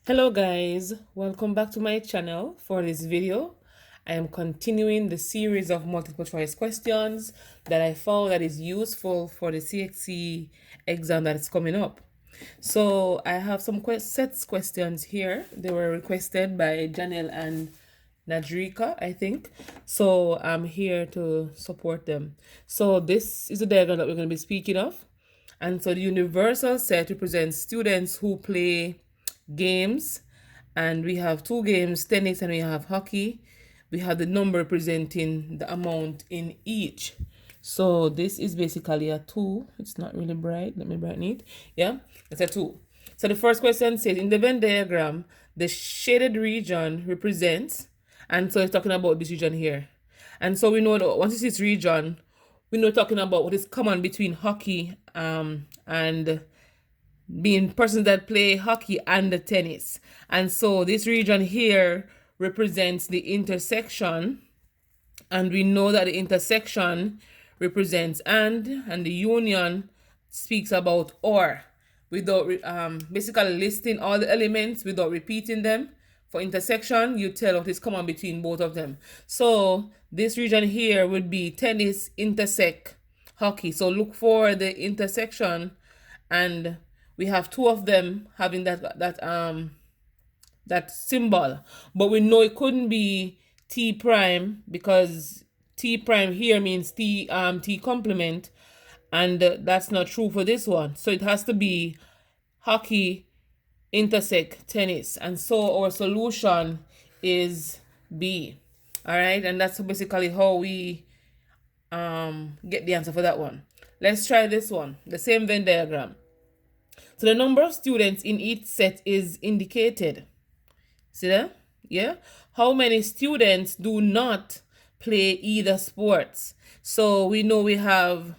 Hello guys, welcome back to my channel. For this video, I am continuing the series of multiple choice questions that I found that is useful for the CXC exam that is coming up. So I have some sets questions here. They were requested by Janelle and Nadrika, I think. So I'm here to support them. So this is the diagram that we're going to be speaking of. And so the universal set represents students who play games, and we have two games, tennis and we have hockey. We have the number representing the amount in each. So this is basically a 2. It's not really bright. Let me brighten it. Yeah, it's a 2. So the first question says, in the Venn diagram, the shaded region represents, and so it's talking about this region here. And so we know that once it's this region, we know talking about what is common between hockey and being persons that play hockey and the tennis. And so this region here represents the intersection, and we know that the intersection represents and the union speaks about or, without basically listing all the elements without repeating them. For intersection, you tell what is common between both of them. So this region here would be tennis intersect hockey. So look for the intersection, and we have two of them having that symbol, but we know it couldn't be T prime because T prime here means T complement, and that's not true for this one. So it has to be hockey intersect tennis, and so our solution is B. All right, and that's basically how we get the answer for that one. Let's try this one, the same Venn diagram. So the number of students in each set is indicated. See that? Yeah. How many students do not play either sports? So we know we have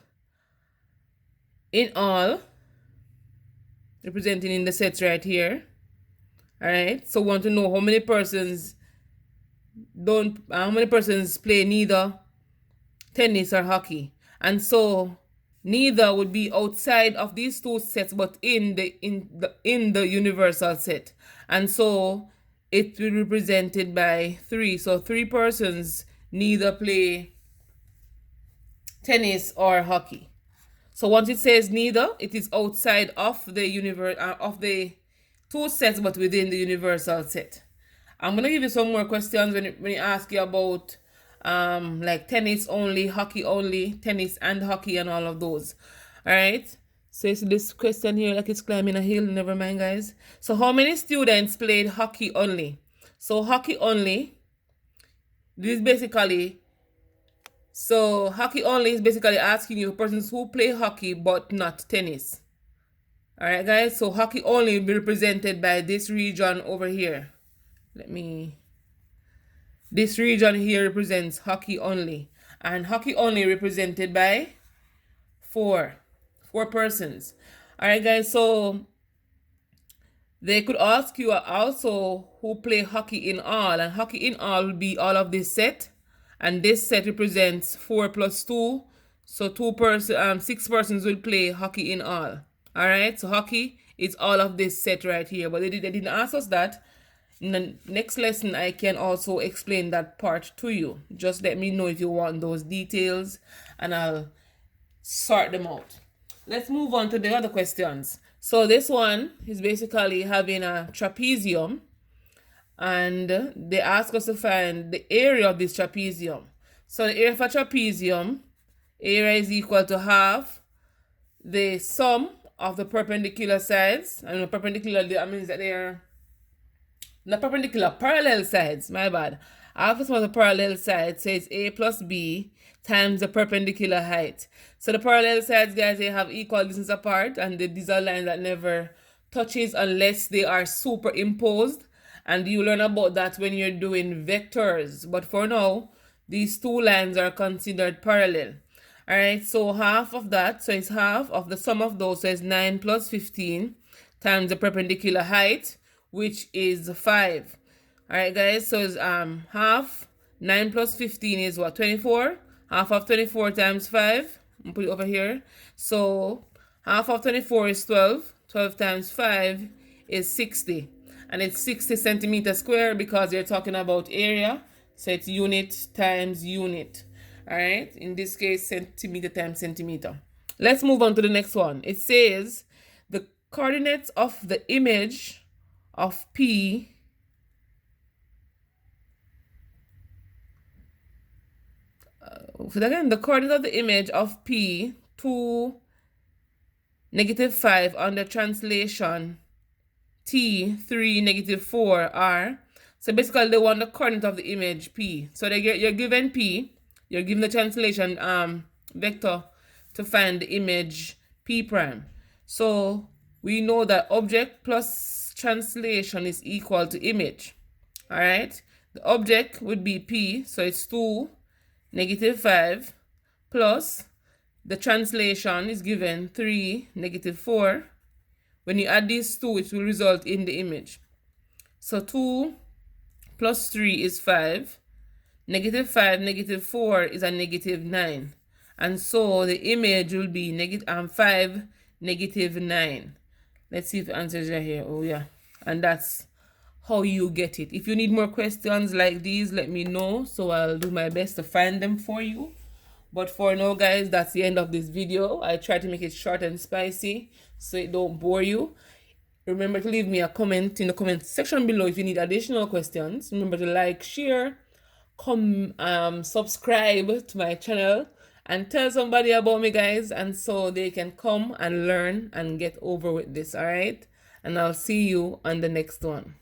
in all representing in the sets right here. All right. So we want to know how many persons play neither tennis or hockey. And so neither would be outside of these two sets, but in the universal set. And so it will be represented by 3. So 3 persons neither play tennis or hockey. So once it says neither, it is outside of the of the two sets, but within the universal set. I'm gonna give you some more questions when you ask you about like tennis only, hockey only, tennis and hockey, and all of those. All right. So it's this question here, like it's climbing a hill. Never mind, guys. So how many students played hockey only? So hockey only. This is basically. So hockey only is basically asking you persons who play hockey but not tennis. All right, guys. So hockey only will be represented by this region over here. This region here represents hockey only, and hockey only represented by 4 persons. All right, guys. So they could ask you also who play hockey in all, and hockey in all will be all of this set, and this set represents 4 plus 2. So 6 persons will play hockey in all. All right. So hockey is all of this set right here, but they didn't ask us that. In the next lesson, I can also explain that part to you. Just let me know if you want those details, and I'll sort them out. Let's move on to the other questions. So this one is basically having a trapezium, and they ask us to find the area of this trapezium. So the area for trapezium, area is equal to half the sum of the perpendicular sides. And the perpendicular, that means that they are not perpendicular, parallel sides, my bad. Half the sum of the parallel sides says A plus B times the perpendicular height. So the parallel sides, guys, they have equal distance apart, and these are lines that never touches unless they are superimposed. And you learn about that when you're doing vectors. But for now, these two lines are considered parallel. All right, so half of that, so it's half of the sum of those, so it's 9 plus 15 times the perpendicular height, which is 5. All right, guys, so it's half 9 plus 15 is what, 24? Half of 24 times 5, I'll put it over here. So half of 24 is 12. 12 times 5 is 60. and it's 60 centimeter square because you're talking about area. So it's unit times unit. All right. In this case, centimeter times centimeter. Let's move on to the next one. It says the coordinates of the image of P again, the coordinates of the image of P 2, -5 under translation T 3, -4 are. So basically they want the coordinate of the image P. So you're given P, you're given the translation vector to find the image P prime. So we know that object plus translation is equal to image. All right. The object would be P, so it's 2, -5 plus the translation is given 3, -4. When you add these two, it will result in the image. So 2 plus 3 is 5. -5, -4 is a -9. And so the image will be 5, -9. Let's see if the answers are here. Oh, yeah. And that's how you get it. If you need more questions like these, let me know. So I'll do my best to find them for you. But for now, guys, that's the end of this video. I try to make it short and spicy so it don't bore you. Remember to leave me a comment in the comment section below if you need additional questions. Remember to like, share, subscribe to my channel, and tell somebody about me, guys, and so they can come and learn and get over with this. All right, and I'll see you on the next one.